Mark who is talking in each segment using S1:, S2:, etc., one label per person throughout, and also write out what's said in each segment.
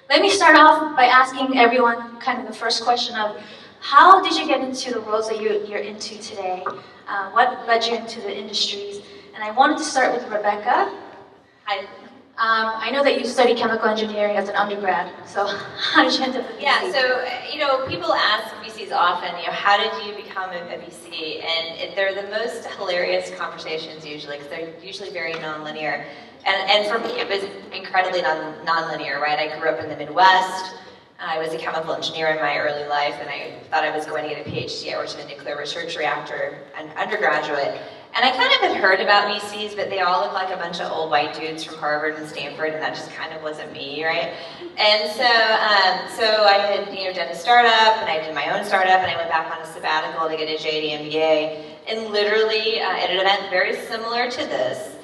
S1: Let me start off by asking everyone kind of the first question of, how did you get into the roles that you're into today? What led you into the industries? And I wanted to start with Rebecca. Hi. I know that you studied chemical engineering as an undergrad, so how did you end up at VC?
S2: Yeah, so, people ask VCs often, how did you become a VC? And they're the most hilarious conversations usually, because they're usually very nonlinear. And for me, it was incredibly nonlinear, right? I grew up in the Midwest. I was a chemical engineer in my early life, and I thought I was going to get a PhD. I worked in a nuclear research reactor, an undergraduate. And I kind of had heard about VCs, but they all look like a bunch of old white dudes from Harvard and Stanford, and that just kind of wasn't me, right? And so I had done a startup, and I did my own startup, and I went back on a sabbatical to get a JD MBA, and literally at an event very similar to this,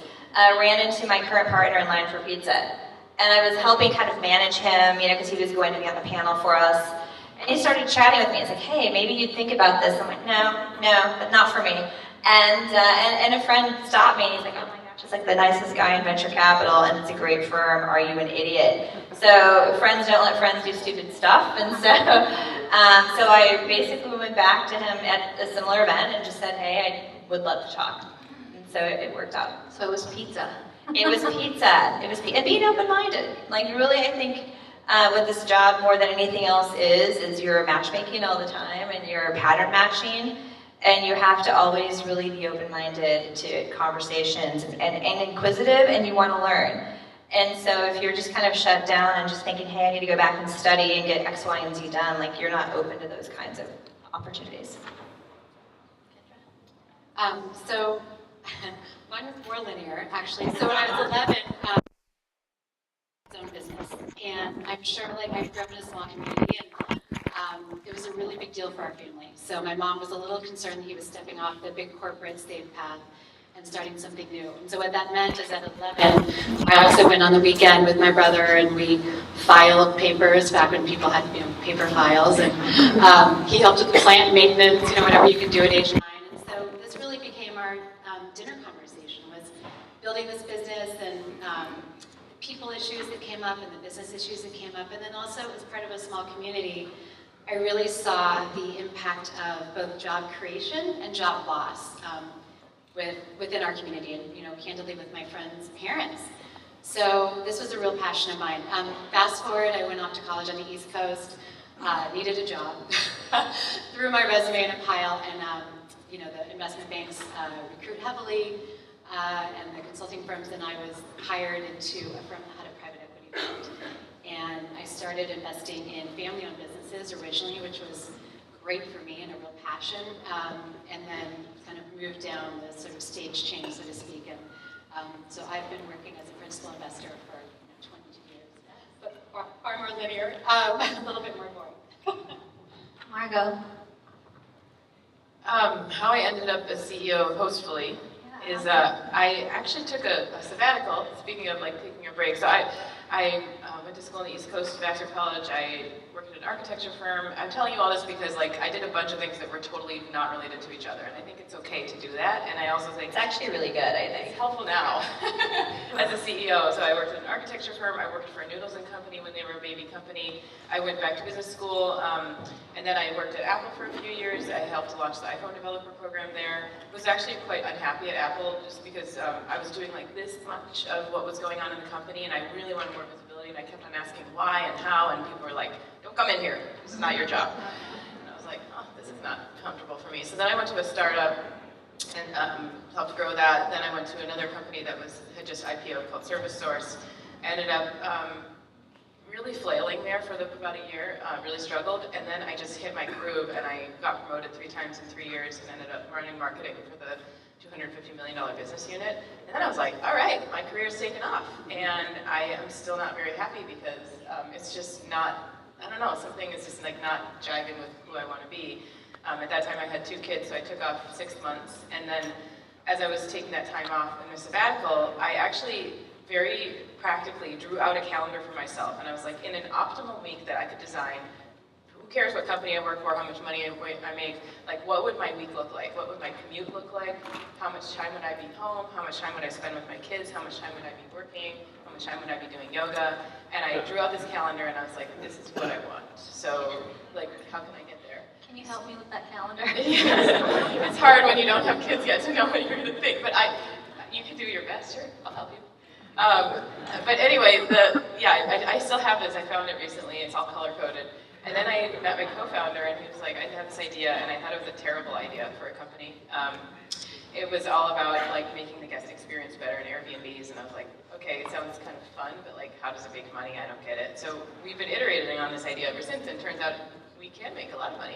S2: ran into my current partner in line for pizza. And I was helping kind of manage him, because he was going to be on the panel for us. And he started chatting with me. He's like, hey, maybe you'd think about this. I'm like, no, but not for me. And a friend stopped me, and he's like, oh my gosh, it's like the nicest guy in venture capital, and it's a great firm. Are you an idiot? So friends don't let friends do stupid stuff. And so I basically went back to him at a similar event and just said, hey, I would love to talk. And so it worked out.
S1: So it was pizza.
S2: It was pizza. And being open-minded. Like, really, I think what this job more than anything else is you're matchmaking all the time, and you're pattern matching, and you have to always really be open-minded to conversations and inquisitive, and you want to learn. And so if you're just kind of shut down and just thinking, hey, I need to go back and study and get X, Y, and Z done, like, you're not open to those kinds of opportunities.
S3: So mine was more linear, actually. So when I was 11, own business, and I'm sure, I grew up in a small community, and it was a really big deal for our family. So my mom was a little concerned that he was stepping off the big corporate safe path and starting something new. And so what that meant is at 11, I also went on the weekend with my brother, and we filed papers back when people had paper files, and he helped with the plant maintenance, whatever you can do at age 9. And so this really became our dinner conversation, was building this business, and people issues that came up and the business issues that came up. And then also, as part of a small community, I really saw the impact of both job creation and job loss within our community, and candidly with my friends' parents. So this was a real passion of mine. Fast forward, I went off to college on the East Coast, needed a job, threw my resume in a pile, and the investment banks recruit heavily, and the consulting firms, and I was hired into a firm that had a private equity fund. And I started investing in family-owned businesses originally, which was great for me and a real passion, and then kind of moved down the sort of stage change, so to speak. And so I've been working as a principal investor for 22 years, but far more linear, a little bit more boring.
S1: Margot.
S4: How I ended up as CEO of Hostfully is I actually took a sabbatical, speaking of taking a break. So I went to school on the East Coast after college. I worked at an architecture firm. I'm telling you all this because I did a bunch of things that were totally not related to each other, and I think it's okay to do that. And I also think
S2: it's actually really good, I think.
S4: It's helpful now as a CEO. So I worked at an architecture firm. I worked for Noodles & Company when they were a baby company. I went back to business school, and then I worked at Apple for a few years. I helped launch the iPhone developer program there. Was actually quite unhappy at Apple just because I was doing this much of what was going on in the company, and I really wanted more visibility, and I kept on asking why and how, and people were like, don't come in here, this is not your job. And I was like, oh, this is not comfortable for me. So then I went to a startup and helped grow that. Then I went to another company that had just IPO'd called Service Source. I ended up really flailing there for about a year, really struggled, and then I just hit my groove, and I got promoted 3 times in 3 years and ended up running marketing for the $250 million business unit. And then I was like, all right, my career's taken off. And I am still not very happy because it's just not, I don't know, something is just not jiving with who I want to be. At that time I had 2 kids, so I took off 6 months. And then as I was taking that time off in the sabbatical, I actually very practically drew out a calendar for myself. And I was like, in an optimal week that I could design, who cares what company I work for, how much money I make, what would my week look like? What would my commute look like? How much time would I be home? How much time would I spend with my kids? How much time would I be working? How which time would I be doing yoga? And I drew out this calendar and I was like, this is what I want. So, like, how can I get there?
S1: Can you help me with that calendar?
S4: It's hard when you don't have kids yet to know what you're gonna think, but you can do your best, sure, I'll help you. But anyway, I still have this, I found it recently, it's all color-coded. And then I met my co-founder and he was like, I have this idea, and I thought it was a terrible idea for a company. It was all about like making the guest experience better in Airbnbs, and I was like, okay, it sounds kind of fun, but like, how does it make money? I don't get it. So we've been iterating on this idea ever since, and it turns out we can make a lot of money.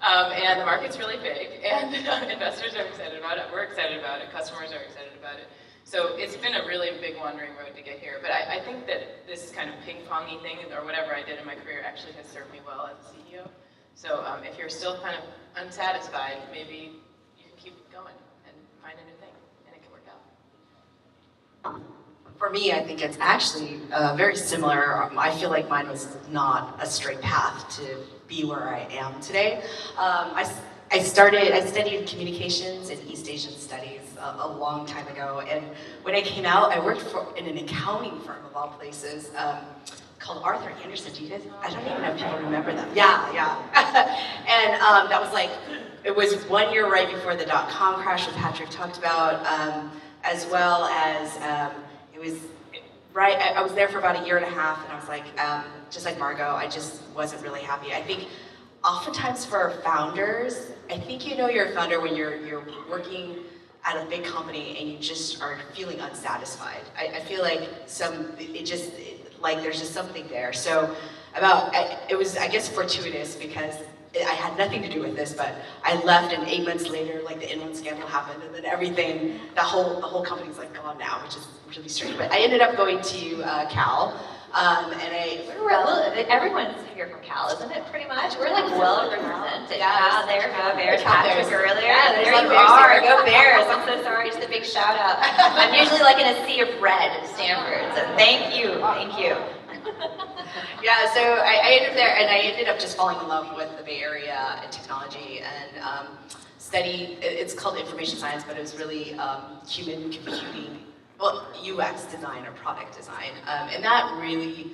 S4: And the market's really big, and investors are excited about it, we're excited about it, customers are excited about it. So it's been a really big wandering road to get here, but I think that this kind of ping-pongy thing, or whatever I did in my career, actually has served me well as a CEO. So if you're still kind of unsatisfied, maybe you can keep going and find a new thing, and it can work out.
S5: For me, I think it's actually very similar. I feel like mine was not a straight path to be where I am today. I studied communications and East Asian studies a long time ago, and when I came out, I worked in an accounting firm of all places called Arthur Andersen. Do you guys? I don't even know if people remember them. Yeah. And that was like, it was 1 year right before the .com crash that Patrick talked about, as well as it was right. I was there for about 1.5 years, and I was like, just like Margot, I just wasn't really happy. I think oftentimes for founders, I think you know you're a founder when you're working at a big company and you just are feeling unsatisfied. I feel like there's just something there. So it was, I guess, fortuitous because I had nothing to do with this, but I left, and 8 months later, like the Enron scandal happened, and then everything, the whole company's like gone now, which is really strange. But I ended up going to Cal, and
S2: everyone's here from Cal, isn't it? Pretty much. We're like well represented.
S5: Yeah,
S2: there, go Bears.
S5: Cal
S2: Patrick
S5: Bears.
S2: earlier.
S5: Yeah,
S2: there you are. Go Bears. I'm so sorry. Just a big shout out. I'm usually like in a sea of red at Stanford. So thank you.
S5: Yeah, so I ended up there, and I ended up just falling in love with the Bay Area and technology, and studied. It's called information science, but it was really human computing. Well, UX design or product design, and that really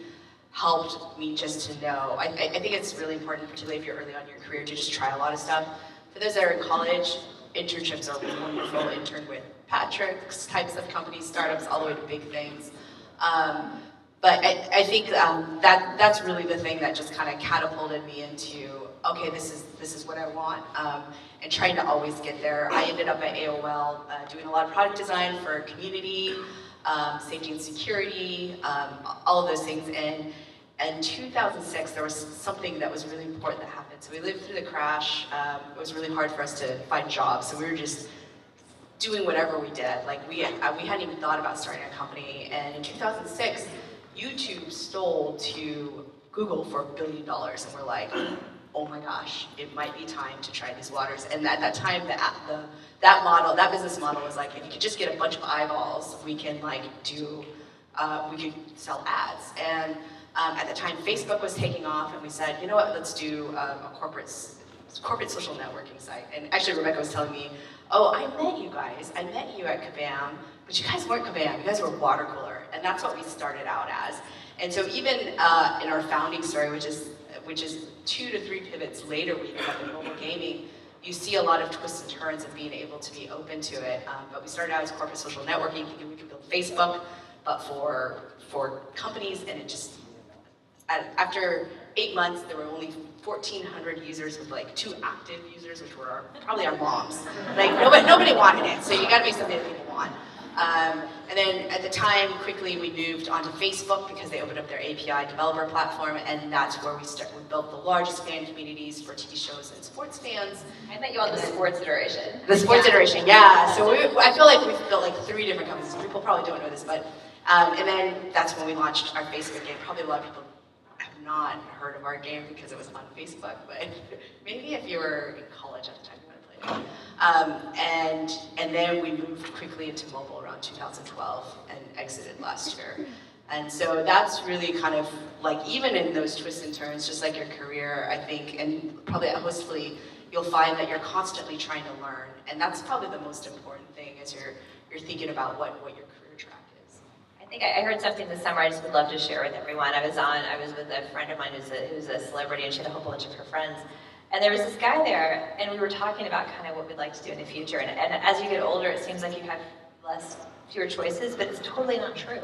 S5: helped me just to know. I think it's really important, particularly if you're early on in your career, to just try a lot of stuff. For those that are in college, internships are wonderful. Intern with Patrick's types of companies, startups, all the way to big things. But I think that's really the thing that just kind of catapulted me into, okay, this is what I want, and trying to always get there. I ended up at AOL doing a lot of product design for community, safety and security, all of those things. And in 2006, there was something that was really important that happened. So we lived through the crash. It was really hard for us to find jobs, so we were just doing whatever we did. Like we hadn't even thought about starting a company. And in 2006, YouTube stole to Google for $1 billion, and we're like, oh my gosh, it might be time to try these waters. And at that time, that business model was like, if you could just get a bunch of eyeballs, we can we could sell ads. And at the time, Facebook was taking off, and we said, you know what, let's do a corporate social networking site. And actually, Rebecca was telling me, oh, I met you guys. I met you at Kabam, but you guys weren't Kabam. You guys were Water Cooler, and that's what we started out as. And so even in our founding story, which is 2 to 3 pivots later, we ended up in mobile gaming. You see a lot of twists and turns of being able to be open to it. But we started out as corporate social networking, thinking we could build Facebook, but for companies, and it just after 8 months, there were only 1,400 users with like 2 active users, which were probably our moms. Like nobody wanted it, so you got to be something that people want. And then at the time, quickly we moved onto Facebook because they opened up their API developer platform, and that's where we built the largest fan communities for TV shows and sports fans.
S2: I met you on the sports iteration.
S5: The sports iteration, yeah. So I feel like we've built like 3 different companies. People probably don't know this, but and then that's when we launched our Facebook game. Probably a lot of people have not heard of our game because it was on Facebook, but maybe if you were in college at the time, you might have played it. And then we moved quickly into mobile around 2012 and exited last year. And so that's really kind of like, even in those twists and turns, just like your career, I think, and probably at Hostfully, you'll find that you're constantly trying to learn. And that's probably the most important thing as you're thinking about what your career track is.
S2: I I think I heard something this summer I just would love to share with everyone. I was with a friend of mine who's a celebrity, and she had a whole bunch of her friends. And there was this guy there, and we were talking about kind of what we'd like to do in the future. And as you get older, it seems like you have fewer choices, but it's totally not true.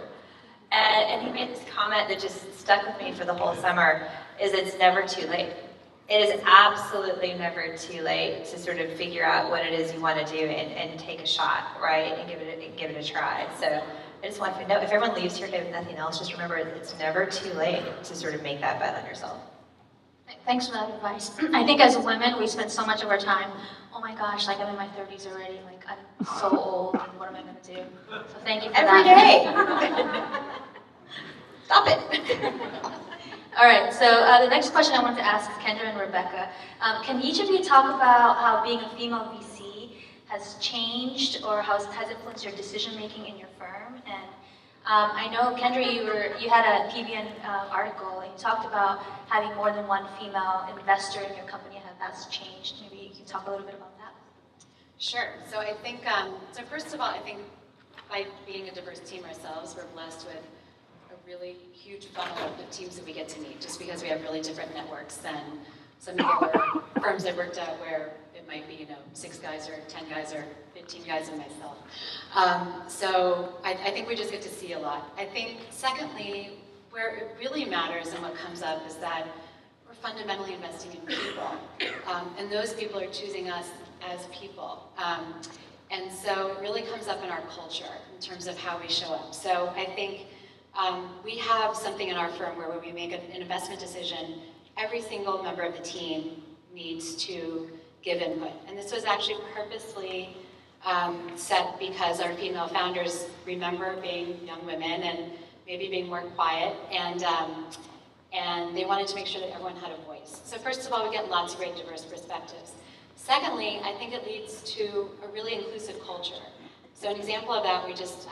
S2: And he made this comment that just stuck with me for the whole summer, is it's never too late. It is absolutely never too late to sort of figure out what it is you want to do and take a shot, right? And give it a try. So I just want you to know, if everyone leaves here with nothing else, just remember it's never too late to sort of make that bet on yourself.
S1: Thanks for that advice. I think as women, we spend so much of our time, oh my gosh, like I'm in my 30s already, like I'm so old, and what am I going to do? So thank you for
S2: Every
S1: that.
S2: day. Stop it.
S1: All right, so the next question I wanted to ask is Kendra and Rebecca. Can each of you talk about how being a female VC has changed or has influenced your decision making in your firm? And I know, Kendra, you had a PBN article, and you talked about having more than one female investor in your company, and how that's changed. Maybe you can talk a little bit about that.
S3: Sure. So I think, so first of all, I think by being a diverse team ourselves, we're blessed with a really huge funnel of teams that we get to meet, just because we have really different networks than some of the other firms I've worked at, where it might be, 6 guys or 10 guys or 15 guys and myself. So I think we just get to see a lot. I think, secondly, where it really matters and what comes up is that we're fundamentally investing in people. And those people are choosing us as people. And so it really comes up in our culture in terms of how we show up. So I think we have something in our firm where when we make an investment decision, every single member of the team needs to give input. And this was actually purposely set because our female founders remember being young women and maybe being more quiet, and they wanted to make sure that everyone had a voice. So first of all, we get lots of great diverse perspectives. Secondly, I think it leads to a really inclusive culture. So an example of that, we just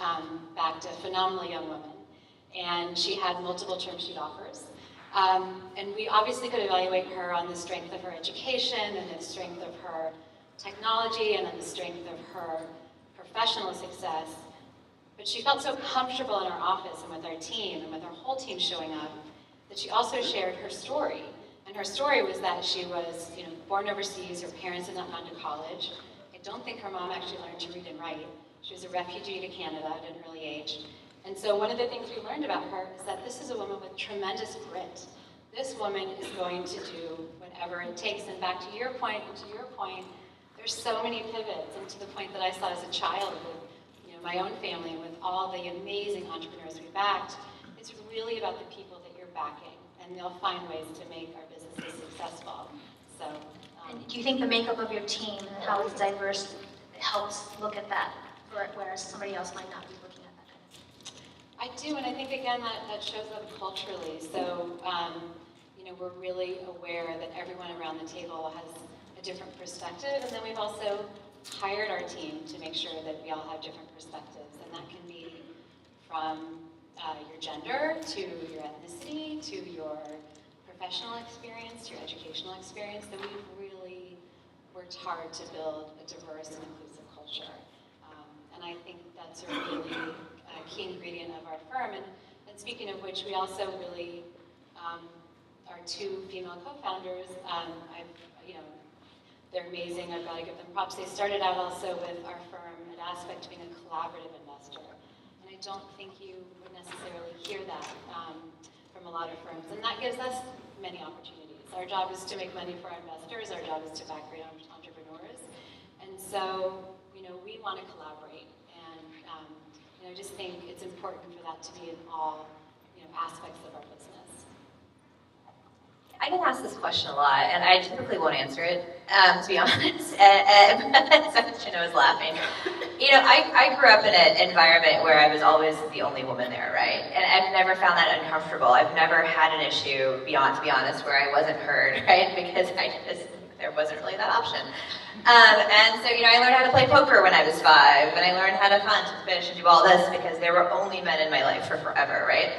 S3: backed a phenomenal young woman, and she had multiple term sheet offers. And we obviously could evaluate her on the strength of her education and the strength of her technology and on the strength of her professional success. But she felt so comfortable in our office and with our team and with our whole team showing up that she also shared her story. And her story was that she was, born overseas. Her parents had not gone to college. I don't think her mom actually learned to read and write. She was a refugee to Canada at an early age. And so one of the things we learned about her is that this is a woman with tremendous grit. This woman is going to do whatever it takes. And back to your point, there's so many pivots, and to the point that I saw as a child with my own family and with all the amazing entrepreneurs we backed, it's really about the people that you're backing, and they'll find ways to make our businesses successful. So,
S1: And do you think the makeup of your team and how it's diverse helps look at that, whereas somebody else might not be looking at that?
S3: I do, and I think again that shows up culturally. So, we're really aware that everyone around the table has a different perspective, and then we've also hired our team to make sure that we all have different perspectives, and that can be from your gender to your ethnicity to your professional experience, to your educational experience. That we've really worked hard to build a diverse and inclusive culture, and I think that's a really key ingredient of our firm. And speaking of which, we also really our 2 female co-founders. They're amazing. I've got to give them props. They started out also with our firm at Aspect being a collaborative investor. And I don't think you would necessarily hear that from a lot of firms. And that gives us many opportunities. Our job is to make money for our investors. Our job is to back great entrepreneurs. And so, we want to collaborate. And, I just think it's important for that to be in all, aspects of our business.
S2: I get asked this question a lot, and I typically won't answer it, to be honest. Someone is laughing. I grew up in an environment where I was always the only woman there, right? And I've never found that uncomfortable. I've never had an issue, to be honest, where I wasn't heard, right? Because there wasn't really that option. And so, I learned how to play poker when I was 5, and I learned how to hunt and fish and do all this because there were only men in my life for forever, right?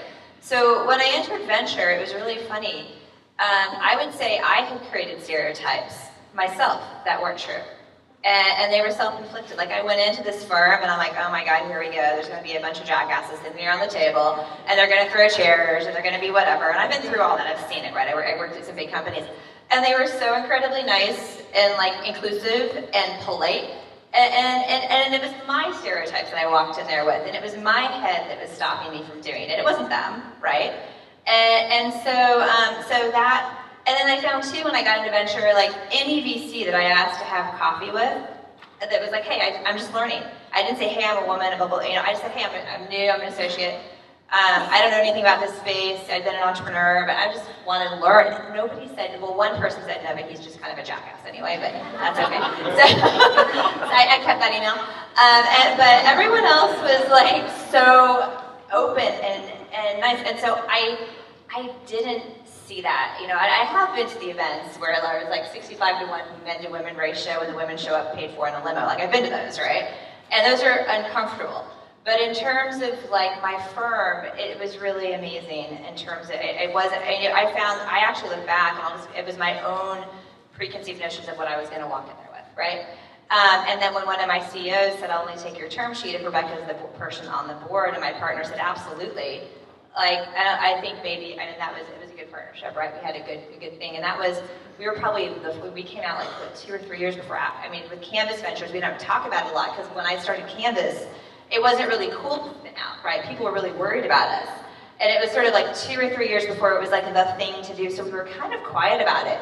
S2: So when I entered venture, it was really funny. I would say I had created stereotypes myself that weren't true. And they were self-inflicted. Like, I went into this firm, and I'm like, oh my God, here we go. There's going to be a bunch of jackasses sitting here on the table, and they're going to throw chairs, and they're going to be whatever. And I've been through all that. I've seen it, right? I worked at some big companies. And they were so incredibly nice and, like, inclusive and polite. And it was my stereotypes that I walked in there with, and it was my head that was stopping me from doing it. It wasn't them, right? So that... And then I found too, when I got into venture, like any VC that I asked to have coffee with, that was like, hey, I'm just learning. I didn't say, hey, I'm a woman, blah, blah, you know, I just said, hey, I'm new, I'm an associate. I don't know anything about this space, I've been an entrepreneur, but I just want to learn. And nobody said, well, one person said no, but he's just kind of a jackass anyway, but that's okay. So I kept that email. But everyone else was like so open and nice. And so I didn't see that. You know, I have been to the events where there was like 65 to 1 men to women ratio and the women show up paid for in a limo. Like, I've been to those, right? And those are uncomfortable. But in terms of like my firm, it was really amazing in terms of, it wasn't, I actually look back and it was my own preconceived notions of what I was going to walk in there with, right? And then when one of my CEOs said, I'll only take your term sheet if Rebecca's the person on the board, and my partner said, absolutely. Like, I think maybe, I mean, it was a good partnership, right? We had a good thing, and that was, we were probably, we came out like, what, 2 or 3 years before, I mean, with Canvas Ventures, we don't talk about it a lot, because when I started Canvas, it wasn't really cool to put it out, right? People were really worried about us. And it was sort of like 2 or 3 years before it was like the thing to do, so we were kind of quiet about it.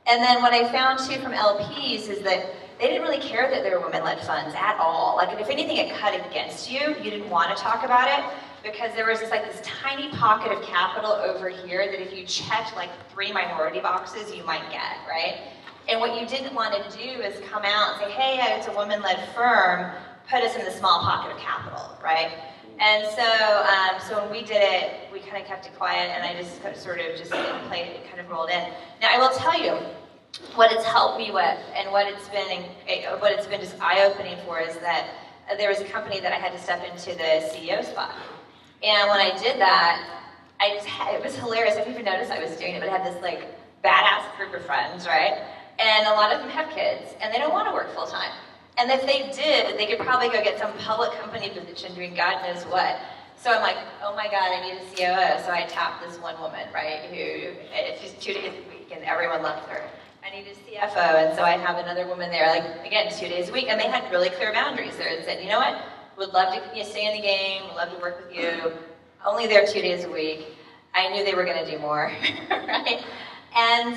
S2: And then what I found too from LPs is that they didn't really care that there were women-led funds at all. Like, if anything, it cut against you. You didn't want to talk about it, because there was this tiny pocket of capital over here that if you checked like 3 minority boxes, you might get, right? And what you didn't want to do is come out and say, hey, it's a woman-led firm, put us in the small pocket of capital, right? And so when we did it, we kind of kept it quiet, and I just sort of just played it, kind of rolled in. Now, I will tell you, what it's helped me with, and what it's been just eye-opening for, is that there was a company that I had to step into the CEO spot. And when I did that, it was hilarious. I didn't even notice I was doing it, but I had this like badass group of friends, right? And a lot of them have kids, and they don't want to work full time. And if they did, they could probably go get some public company position doing God knows what. So I'm like, oh my God, I need a COO. So I tapped this one woman, right, who, she's 2 days a week, and everyone loves her. I need a CFO, and so I have another woman there, like, again, 2 days a week, and they had really clear boundaries there and said, you know what, would love to stay in the game, would love to work with you, only there 2 days a week. I knew they were going to do more, right? And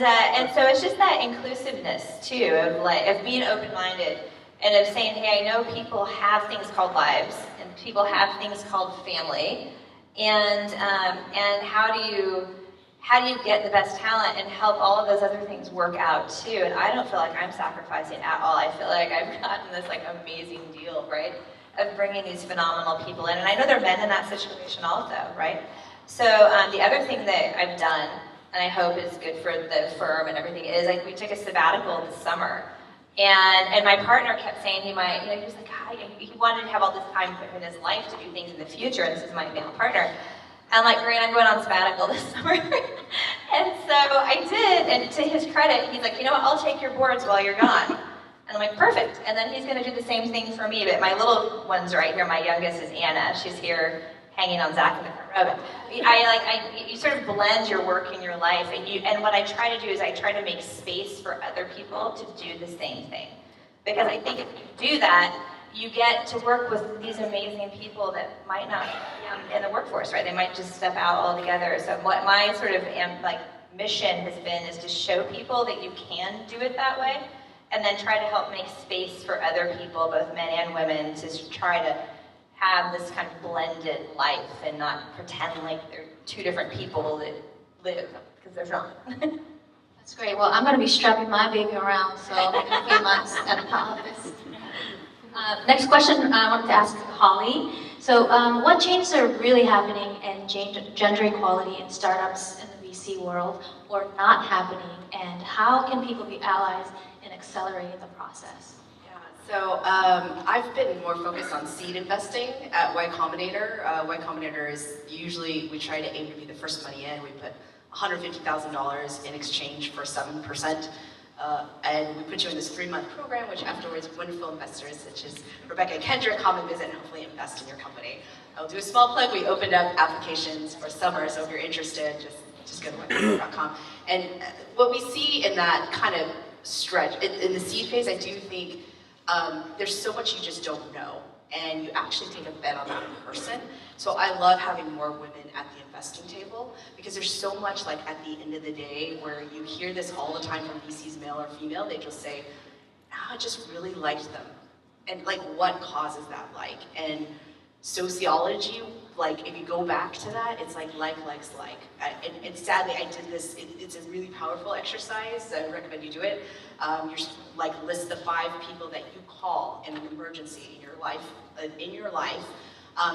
S2: so it's just that inclusiveness, too, of being open-minded, and of saying, hey, I know people have things called lives, and people have things called family, and how do you get the best talent and help all of those other things work out too? And I don't feel like I'm sacrificing at all. I feel like I've gotten this like amazing deal, right, of bringing these phenomenal people in. And I know there are men in that situation also, right? So the other thing that I've done, and I hope is good for the firm and everything, is like we took a sabbatical this summer. And my partner kept saying he might, you know, he was like, he wanted to have all this time in his life to do things in the future, and this is my male partner. I'm like, great, I'm going on sabbatical this summer. And so I did, and to his credit, he's like, you know what, I'll take your boards while you're gone. And I'm like, perfect. And then he's gonna do the same thing for me, but my little one's right here. My youngest is Anna. She's here hanging on Zach in the front row. But you sort of blend your work and your life, and what I try to do is I try to make space for other people to do the same thing. Because I think if you do that, you get to work with these amazing people that might not be in the workforce, right? They might just step out altogether. So what my sort of mission has been is to show people that you can do it that way, and then try to help make space for other people, both men and women, to try to have this kind of blended life and not pretend like they're 2 different people that live, because they're not.
S1: That's great. Well, I'm going to be strapping my baby around, so in a few months at the office. Next question I wanted to ask Holly. So what changes are really happening in gender equality in startups in the VC world, or not happening, and how can people be allies in accelerating the process?
S5: So I've been more focused on seed investing at Y Combinator. Y Combinator is usually, we try to aim to be the first money in. We put $150,000 in exchange for 7% and we put you in this 3-month program, which afterwards wonderful investors such as Rebecca and Kendra come and visit and hopefully invest in your company. I'll do a small plug. We opened up applications for summer, so if you're interested, just go to margot.com. And what we see in that kind of stretch, in the seed phase, I do think there's so much you just don't know, and you actually take a bet on that person. So I love having more women at the investing table, because there's so much, like, at the end of the day where you hear this all the time from VCs, male or female, they just say, I just really liked them. And like, what causes that like? And sociology, like, if you go back to that, it's like likes like. And sadly, I did this, it's a really powerful exercise, I recommend you do it. You like list the 5 people that you call in an emergency in your life,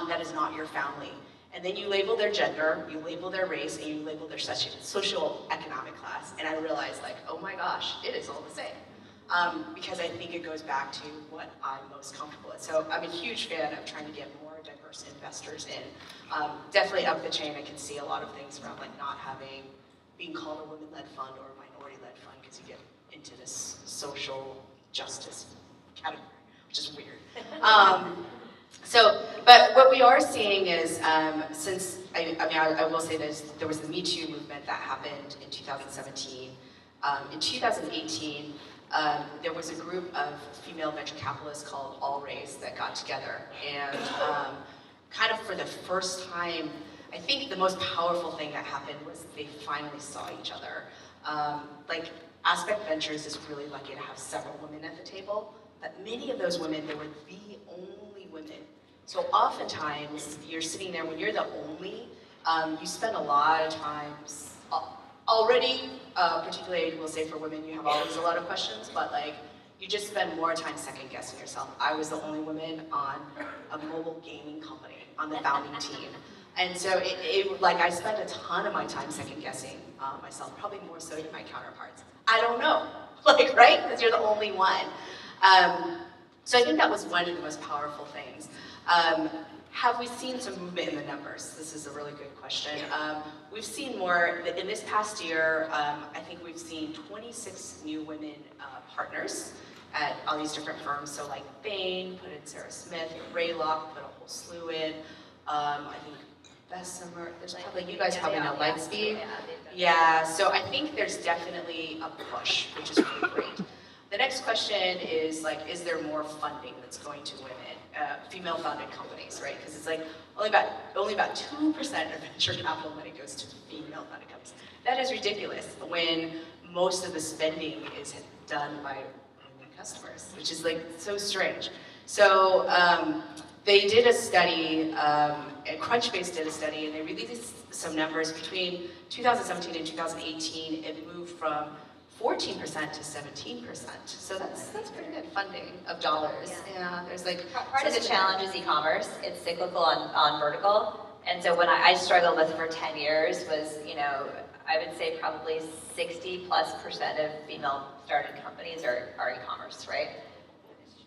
S5: that is not your family. And then you label their gender, you label their race, and you label their social economic class. And I realized, like, oh my gosh, it is all the same. Because I think it goes back to what I'm most comfortable with. So I'm a huge fan of trying to get more diverse investors in. Definitely up the chain, I can see a lot of things around, like, not being called a women-led fund or a minority-led fund, because you get into this social justice category, which is weird. But what we are seeing is, since, I will say this, there was the Me Too movement that happened in 2017. In 2018, there was a group of female venture capitalists called All Race that got together, and kind of for the first time, I think the most powerful thing that happened was they finally saw each other. Like, Aspect Ventures is really lucky to have several women at the table, but many of those women, they were the only women. So oftentimes, you're sitting there, when you're the only, you spend a lot of times, already, particularly, we'll say for women, you have always a lot of questions, but like, you just spend more time second guessing yourself. I was the only woman on a mobile gaming company, on the founding team. And so like, I spent a ton of my time second guessing myself, probably more so than my counterparts. I don't know, like, right? Because you're the only one. So I think that was one of the most powerful things. Have we seen some movement in the numbers? This is a really good question. We've seen more, in this past year, I think we've seen 26 new women partners at all these different firms. So like Bain put in Sarah Smith, Raylock put a whole slew in. I think Bessemer, there's probably, you guys probably know Lightspeed. Yeah, so I think there's definitely a push, which is really great. The next question is, like, is there more funding that's going to women, female-founded companies, right? Because it's like only about 2% of venture capital money goes to female-founded companies. That is ridiculous when most of the spending is done by women customers, which is like so strange. So they did a study, Crunchbase did a study, and they released some numbers between 2017 and 2018. It moved from 14% to 17%. So that's pretty good funding of dollars. Yeah, there's like
S2: part of the challenge is e-commerce. It's cyclical on vertical. And so when I struggled with for 10 years was, you know, I would say probably 60+% of female started companies are e-commerce, right?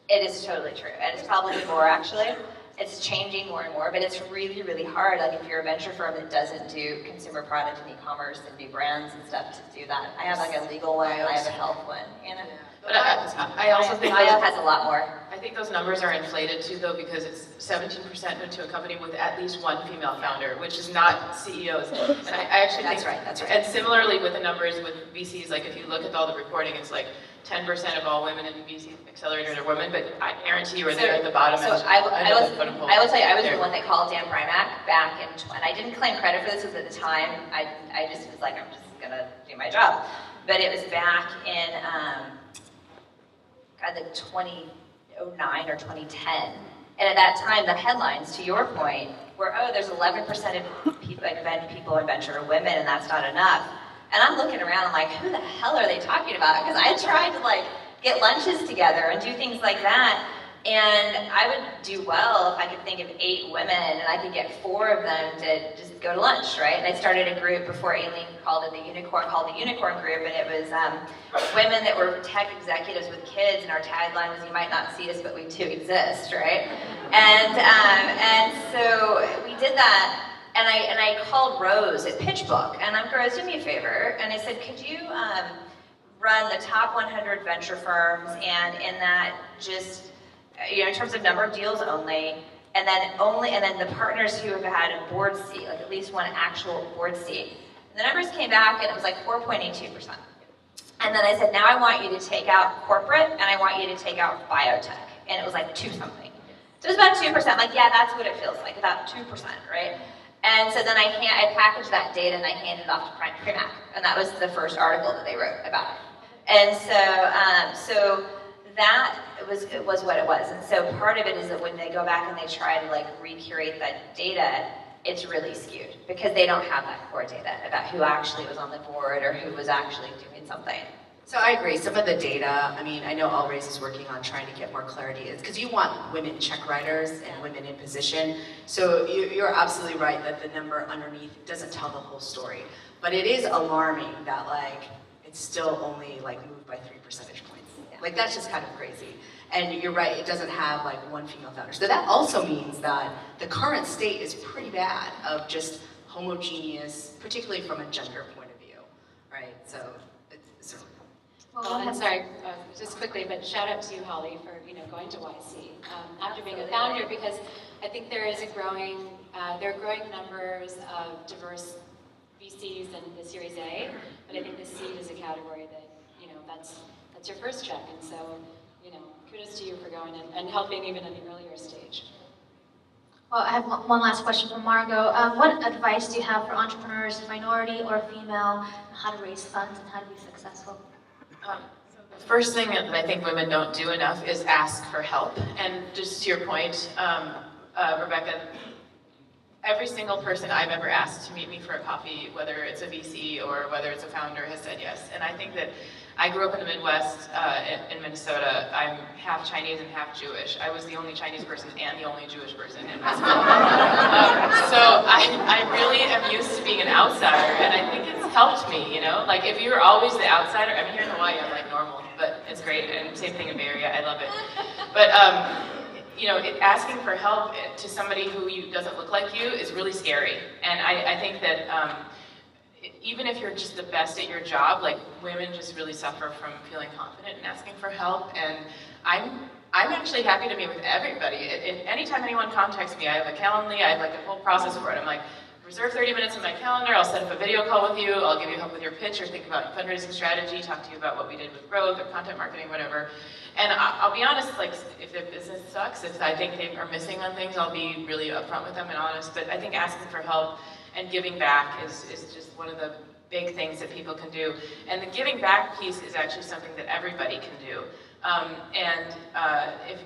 S2: It is totally true. And it's probably more actually. It's changing more and more, but it's really, really hard. Like, if you're a venture firm that doesn't do consumer product and e-commerce and do brands and stuff to do that. I have like a legal one, I have a health one, you know?
S4: But I also think
S2: IO has a lot more.
S4: I think those numbers are inflated too, though, because it's 17% into a company with at least one female founder, which is not CEOs. And I actually think
S2: that's right.
S4: And similarly with the numbers with VCs, like, if you look at all the reporting, it's like 10% of all women in the VC accelerators are women, but I guarantee you are there at the bottom.
S2: So I will tell you, I was the one that called Dan Primack back in, and I didn't claim credit for this because at the time, I just was like, I'm just gonna do my job. But it was back in, I think 2009 or 2010. And at that time, the headlines, to your point, were, oh, there's 11% of people in venture are women, and that's not enough. And I'm looking around, I'm like, who the hell are they talking about? Because I tried to, like, get lunches together and do things like that. And I would do well if I could think of 8 women and I could get 4 of them to just go to lunch, right? And I started a group before Aileen called it the Unicorn Group, and it was women that were tech executives with kids, and our tagline was, you might not see us, but we too exist, right? And so we did that. And I called Rose at PitchBook, and I'm Rose, do me a favor. And I said, could you run the top 100 venture firms, and in that, just in terms of number of deals only, and then the partners who have had a board seat, like at least one actual board seat. And the numbers came back, and it was like 4.82%. And then I said, now I want you to take out corporate, and I want you to take out biotech, and it was like 2 something. So it was about 2%. Like, yeah, that's what it feels like, about 2%, right? And so then I packaged that data and I handed it off to Primac, and that was the first article that they wrote about it. And so that was what it was. And so part of it is that when they go back and they try to like recurate that data, it's really skewed because they don't have that core data about who actually was on the board or who was actually doing something.
S5: So I agree. Some of the data, I mean, I know All Raise is working on trying to get more clarity. It's because you want women check writers and women in position. So you're absolutely right that the number underneath doesn't tell the whole story. But it is alarming that like it's still only like moved by 3 percentage points. Yeah. Like that's just kind of crazy. And you're right, it doesn't have like one female founder. So that also means that the current state is pretty bad of just homogeneous, particularly from a gender point of view, right? So it's
S3: I'm sorry, just quickly, but shout out to you, Holly, for going to YC after being a founder, because I think there is there are growing numbers of diverse VCs in the Series A, but I think the seed is a category that that's your first check, and so kudos to you for going and helping even at the earlier stage.
S1: Well, I have one last question from Margot. What advice do you have for entrepreneurs, minority or female, on how to raise funds and how to be successful?
S4: The first thing that I think women don't do enough is ask for help. And just to your point, Rebecca, every single person I've ever asked to meet me for a coffee, whether it's a VC or whether it's a founder, has said yes. And I think that I grew up in the Midwest in Minnesota. I'm half Chinese and half Jewish. I was the only Chinese person and the only Jewish person in my school. So I really am used to being an outsider, and I think it's helped me, Like if you're always the outsider, I mean here in Hawaii I'm like normal, but it's great, and same thing in Bay Area, I love it. But asking for help to somebody who doesn't look like you is really scary. And I think that even if you're just the best at your job, like women just really suffer from feeling confident and asking for help. And I'm actually happy to meet with everybody. Anytime anyone contacts me, I have a Calendly, I have like a whole process for it. I'm like, reserve 30 minutes in my calendar, I'll set up a video call with you, I'll give you help with your pitch or think about fundraising strategy, talk to you about what we did with growth or content marketing, whatever. And I'll be honest, like if their business sucks, if I think they are missing on things, I'll be really upfront with them and honest. But I think asking for help and giving back is just one of the big things that people can do. And the giving back piece is actually something that everybody can do.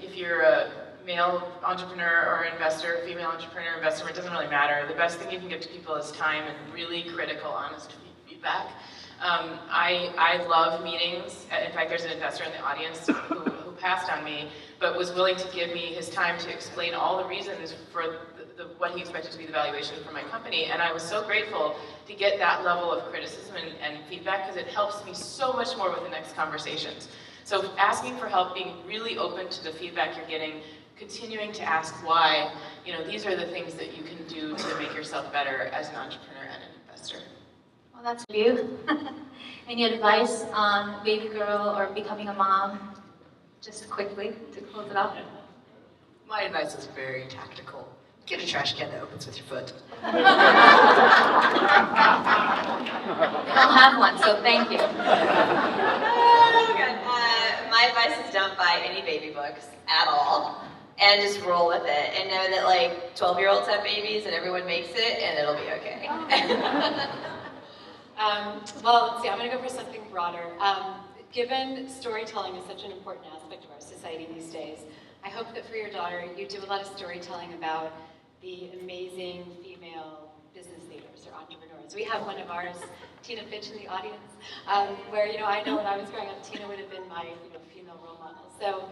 S4: If you're a male entrepreneur or investor, female entrepreneur, investor, it doesn't really matter. The best thing you can give to people is time and really critical, honest feedback. I love meetings. In fact, there's an investor in the audience who passed on me, but was willing to give me his time to explain all the reasons for what he expected to be the valuation for my company. And I was so grateful to get that level of criticism and feedback because it helps me so much more with the next conversations. So asking for help, being really open to the feedback you're getting, continuing to ask why, these are the things that you can do to make yourself better as an entrepreneur and an investor.
S1: Well, that's you. Any advice on baby girl or becoming a mom? Just quickly to close it off.
S5: My advice is very tactical. Get a trash can that opens with your foot.
S1: I don't have one, so thank you.
S2: Oh, God. My advice is don't buy any baby books at all. And just roll with it. And know that like 12-year-olds have babies and everyone makes it and it'll be okay.
S3: Well, let's see, I'm going to go for something broader. Given storytelling is such an important aspect of our society these days, I hope that for your daughter, you do a lot of storytelling about the amazing female business leaders or entrepreneurs. We have one of ours, Tina Fitch, in the audience, where, I know when I was growing up, Tina would have been my female role model. So,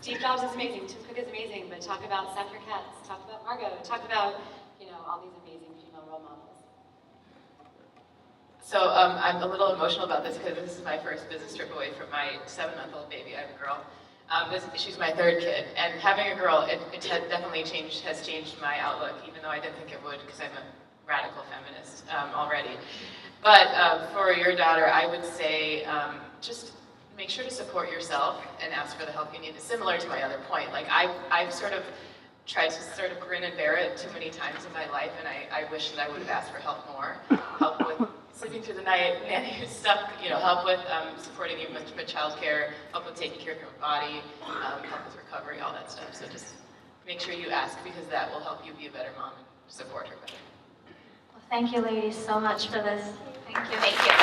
S3: Steve Jobs is amazing, Tim Cook is amazing, but talk about Safra Katz, talk about Margot, talk about, all these amazing female role models.
S4: So I'm a little emotional about this because this is my first business trip away from my 7-month-old baby. I have a girl. She's my third kid, and having a girl, it definitely has changed my outlook, even though I didn't think it would because I'm a radical feminist already. But for your daughter, I would say just make sure to support yourself and ask for the help you need. It's similar to my other point. Like I've sort of tried to sort of grin and bear it too many times in my life, and I wish that I would have asked for help more. Help with sleeping through the night, nanny stuff, help with supporting you with childcare, help with taking care of your own body, help with recovery, all that stuff. So just make sure you ask, because that will help you be a better mom and support her better.
S1: Well, thank you ladies so much for this.
S2: Thank you. Thank you.